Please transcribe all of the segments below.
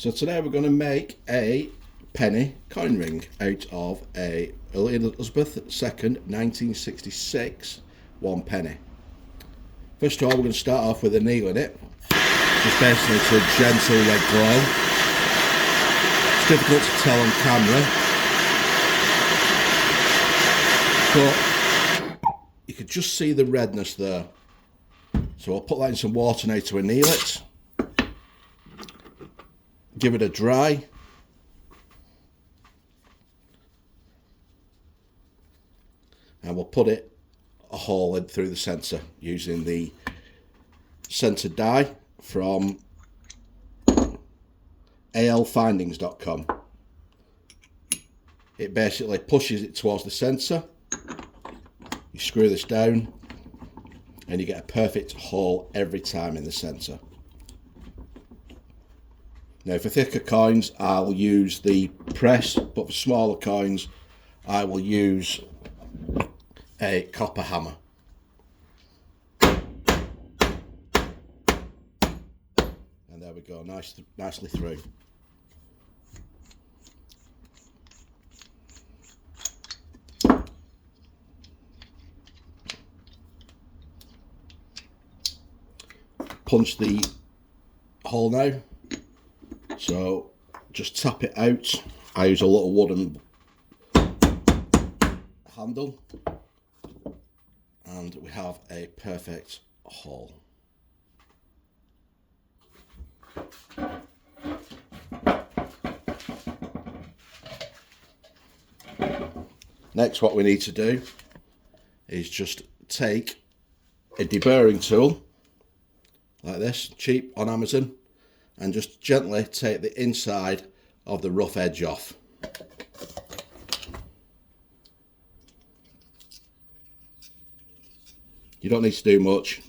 So today we're going to make a penny coin ring out of a Elizabeth II 1966 one penny. First of all, we're going to start off with annealing it, just basically to a gentle red glow. It's difficult to tell on camera, but you can just see the redness there. So I'll put that in some water now to anneal it. Give it a dry. And we'll put it a hole in through the centre using the centre die from alfindings.com. It basically pushes it towards the centre. You screw this down and you get a perfect hole every time in the centre. Now for thicker coins I'll use the press, but for smaller coins I will use a copper hammer. And there we go, nicely through. Punch the hole now. So just tap it out. I use a little wooden handle and we have a perfect hole. Next, what we need to do is just take a deburring tool like this, cheap on Amazon, and just gently take the inside of the rough edge off. You don't need to do much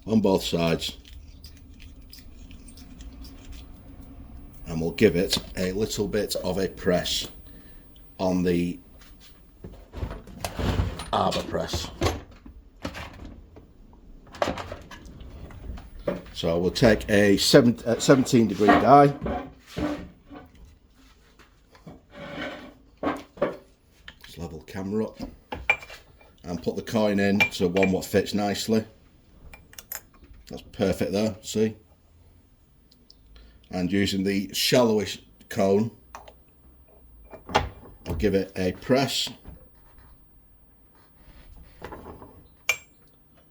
on both sides, and we'll give it a little bit of a press on the arbor press. So we'll take a 17 degree die, just level the camera up and put the coin in to one what fits nicely. That's perfect there, see? And using the shallowish cone, I'll give it a press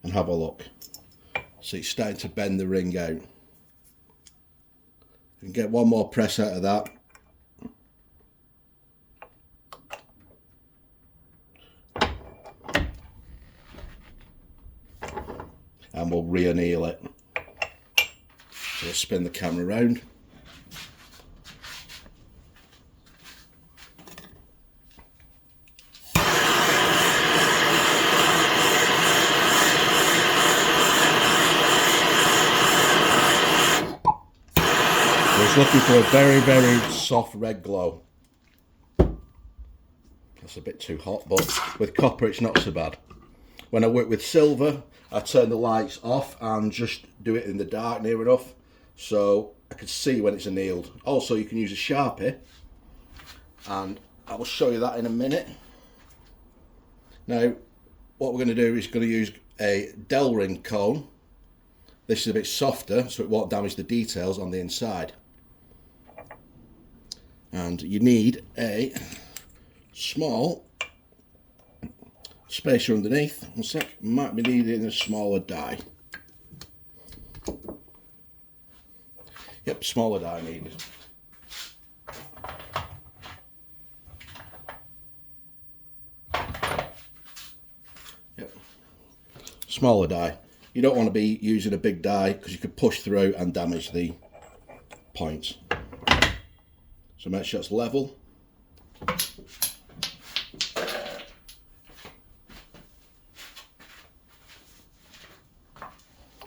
and have a look. So it's starting to bend the ring out. You can get one more press out of that. And we'll re-anneal it. So we'll spin the camera around. It's looking for a very, very soft red glow. That's a bit too hot, but with copper it's not so bad. When I work with silver, I turn the lights off and just do it in the dark near enough so I can see when it's annealed. Also, you can use a Sharpie, and I will show you that in a minute. Now, what we're going to do is going to use a Delring cone. This is a bit softer, so it won't damage the details on the inside. And you need a small spacer underneath. One sec, might be needing a smaller die. Yep, smaller die needed. Yep, smaller die. You don't want to be using a big die because you could push through and damage the points. So make sure it's level.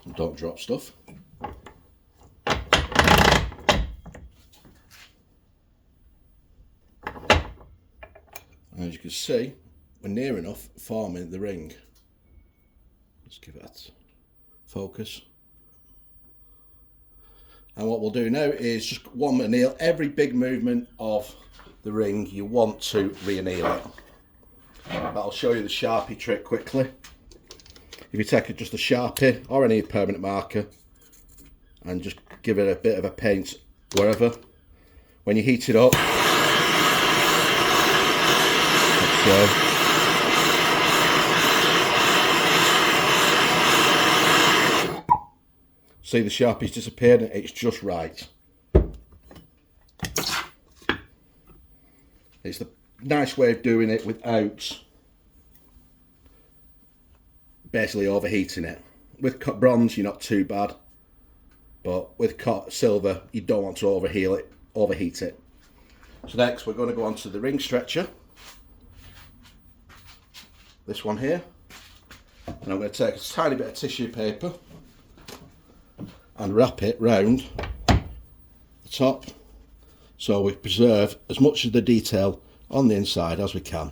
And don't drop stuff. And as you can see, we're near enough forming the ring. Let's give it focus. And what we'll do now is just one anneal. Every big movement of the ring, you want to re-anneal it. But I'll show you the Sharpie trick quickly. If you take just a Sharpie or any permanent marker and just give it a bit of a paint wherever, when you heat it up, like so, see the Sharpie's disappeared and it's just right. It's the nice way of doing it without basically overheating it. With bronze, you're not too bad, but with silver, you don't want to overheat it. So next, we're going to go on to the ring stretcher. This one here, and I'm going to take a tiny bit of tissue paper and wrap it round the top, so we preserve as much of the detail on the inside as we can.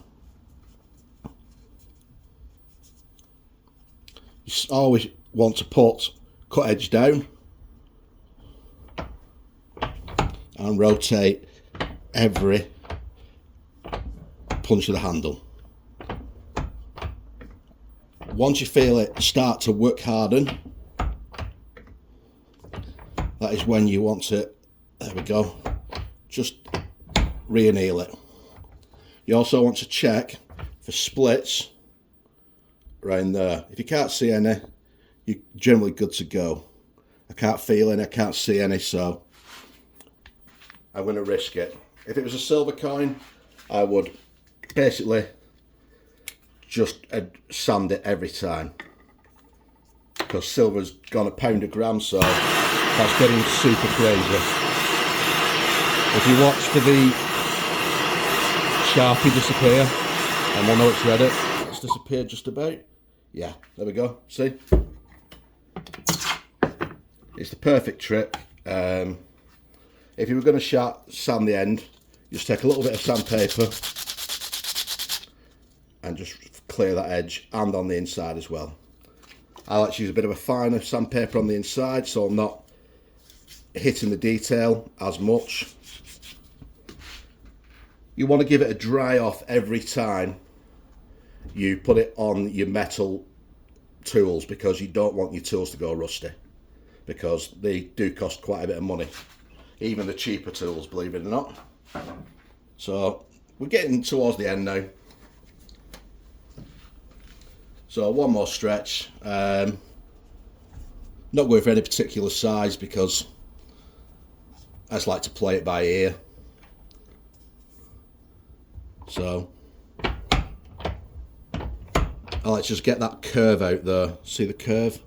You always want to put cut edge down and rotate every punch of the handle. Once you feel it start to work harden, that is when you want to, there we go, just re-anneal it. You also want to check for splits around there. If you can't see any, you're generally good to go. I can't feel any, I can't see any, so I'm going to risk it. If it was a silver coin, I would basically just sand it every time, because silver's gone £1 a gram, so that's getting super crazy. If you watch for the Sharpie disappear, and we'll know it's ready. It's disappeared just about. Yeah, there we go. See? It's the perfect trick. If you were going to sand the end, just take a little bit of sandpaper and just clear that edge, and on the inside as well. I like to use a bit of a finer sandpaper on the inside, so I'm not hitting the detail as much. You want to give it a dry off every time you put it on your metal tools, because you don't want your tools to go rusty, because they do cost quite a bit of money, even the cheaper tools, believe it or not. So we're getting towards the end now. So one more stretch. Not going for any particular size, because I just like to play it by ear. So I like to just get that curve out there. See the curve?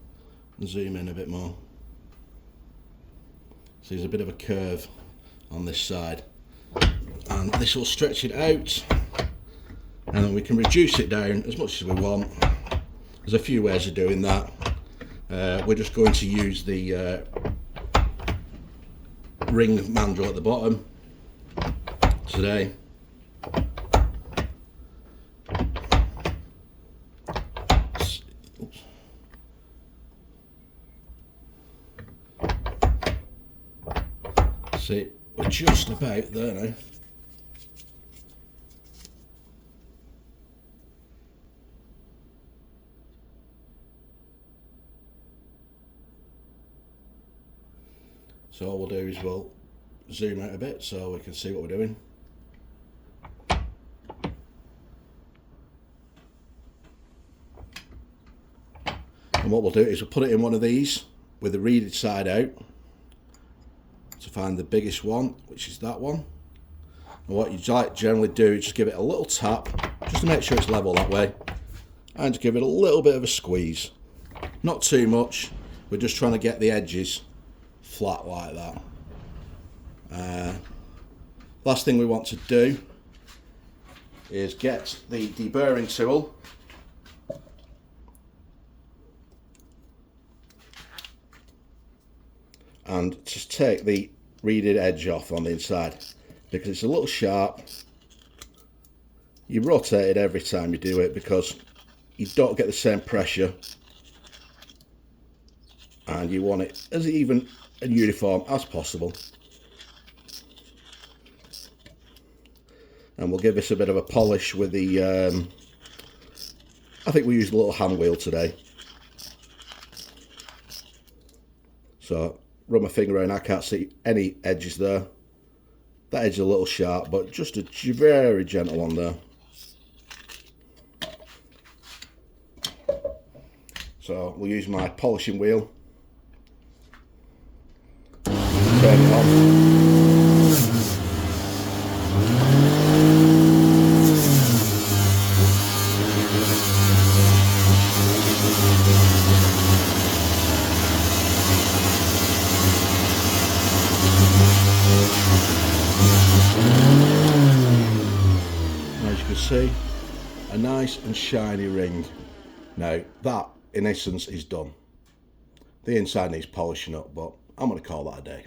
Zoom in a bit more. So there's a bit of a curve on this side, and this will stretch it out, and then we can reduce it down as much as we want. There's a few ways of doing that. We're just going to use the ring mandrel at the bottom today. See, we're just about there now. So all we'll do is we'll zoom out a bit so we can see what we're doing. And what we'll do is we'll put it in one of these with the reeded side out to find the biggest one, which is that one. And what you like generally do is just give it a little tap, just to make sure it's level that way, and just give it a little bit of a squeeze. Not too much, we're just trying to get the edges flat like that. Last thing we want to do is get the deburring tool and just take the reeded edge off on the inside, because it's a little sharp. You rotate it every time you do it, because you don't get the same pressure and you want it as even and uniform as possible. And we'll give this a bit of a polish with the, I think we used a little hand wheel today. So run my finger around, I can't see any edges there. That edge is a little sharp, but just a very gentle one there. So we'll use my polishing wheel. Turn it on. As you can see, a nice and shiny ring. Now that in essence is done. The inside needs polishing up, but I'm going to call that a day.